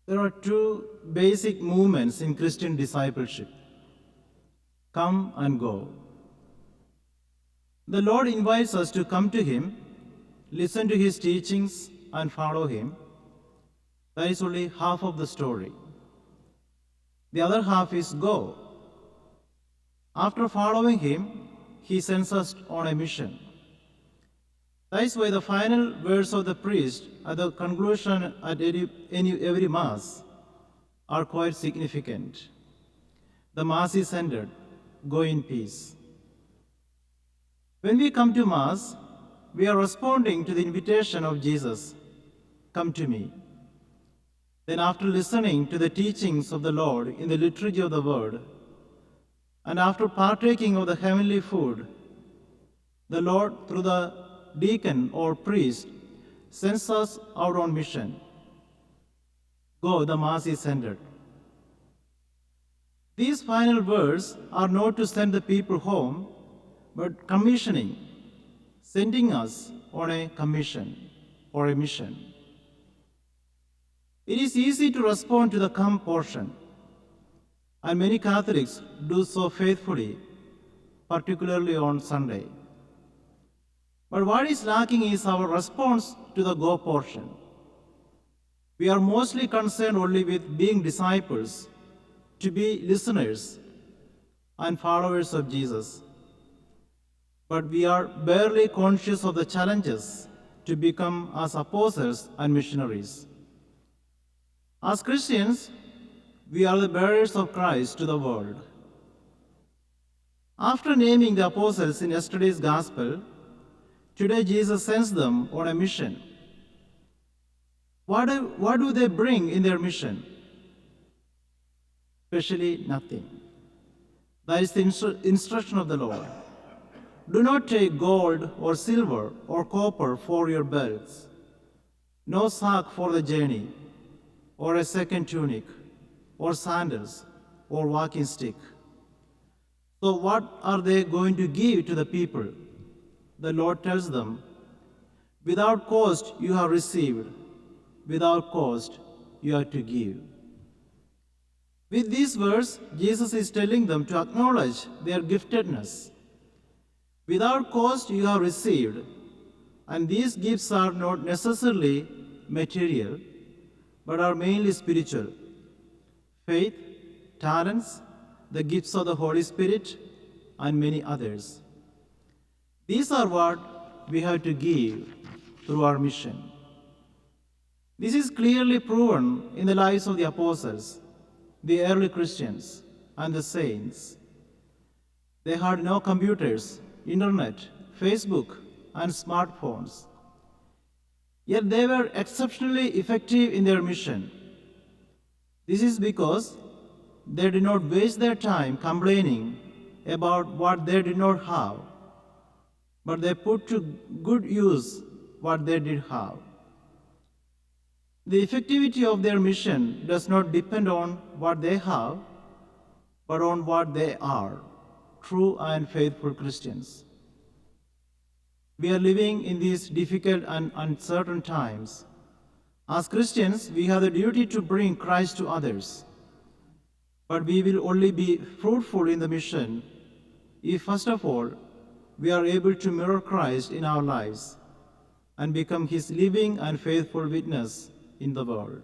There are two basic movements in Christian discipleship: come and go. The Lord invites us to come to Him, listen to His teachings, and follow Him. That is only half of the story. The other half is go. After following Him, He sends us on a mission. That is why the final words of the priest at the conclusion at every Mass are quite significant. The Mass is ended. Go in peace. When we come to Mass, we are responding to the invitation of Jesus, come to me. Then after listening to the teachings of the Lord in the liturgy of the Word, and after partaking of the heavenly food, the Lord, through the deacon or priest, sends us out on mission. Go, the Mass is ended. These final words are not to send the people home, but commissioning, sending us on a commission or a mission. It is easy to respond to the come portion, and many Catholics do so faithfully, particularly on Sunday. But what is lacking is our response to the go portion. We are mostly concerned only with being disciples, to be listeners and followers of Jesus. But we are barely conscious of the challenges to become as apostles and missionaries. As Christians, we are the bearers of Christ to the world. After naming the apostles in yesterday's Gospel, today Jesus sends them on a mission. What do they bring in their mission? Especially nothing. That is the instruction of the Lord. Do not take gold or silver or copper for your belts, no sack for the journey, or a second tunic, or sandals, or walking stick. So what are they going to give to the people? The Lord tells them, without cost you have received, without cost you are to give. With these words, Jesus is telling them to acknowledge their giftedness. Without cost you have received, and these gifts are not necessarily material, but are mainly spiritual. Faith, talents, the gifts of the Holy Spirit, and many others. These are what we have to give through our mission. This is clearly proven in the lives of the apostles, the early Christians, and the saints. They had no computers, internet, Facebook, and smartphones. Yet they were exceptionally effective in their mission. This is because they did not waste their time complaining about what they did not have, but they put to good use what they did have. The effectivity of their mission does not depend on what they have, but on what they are, true and faithful Christians. We are living in these difficult and uncertain times. As Christians, we have the duty to bring Christ to others. But we will only be fruitful in the mission if, first of all, we are able to mirror Christ in our lives and become His living and faithful witness in the world.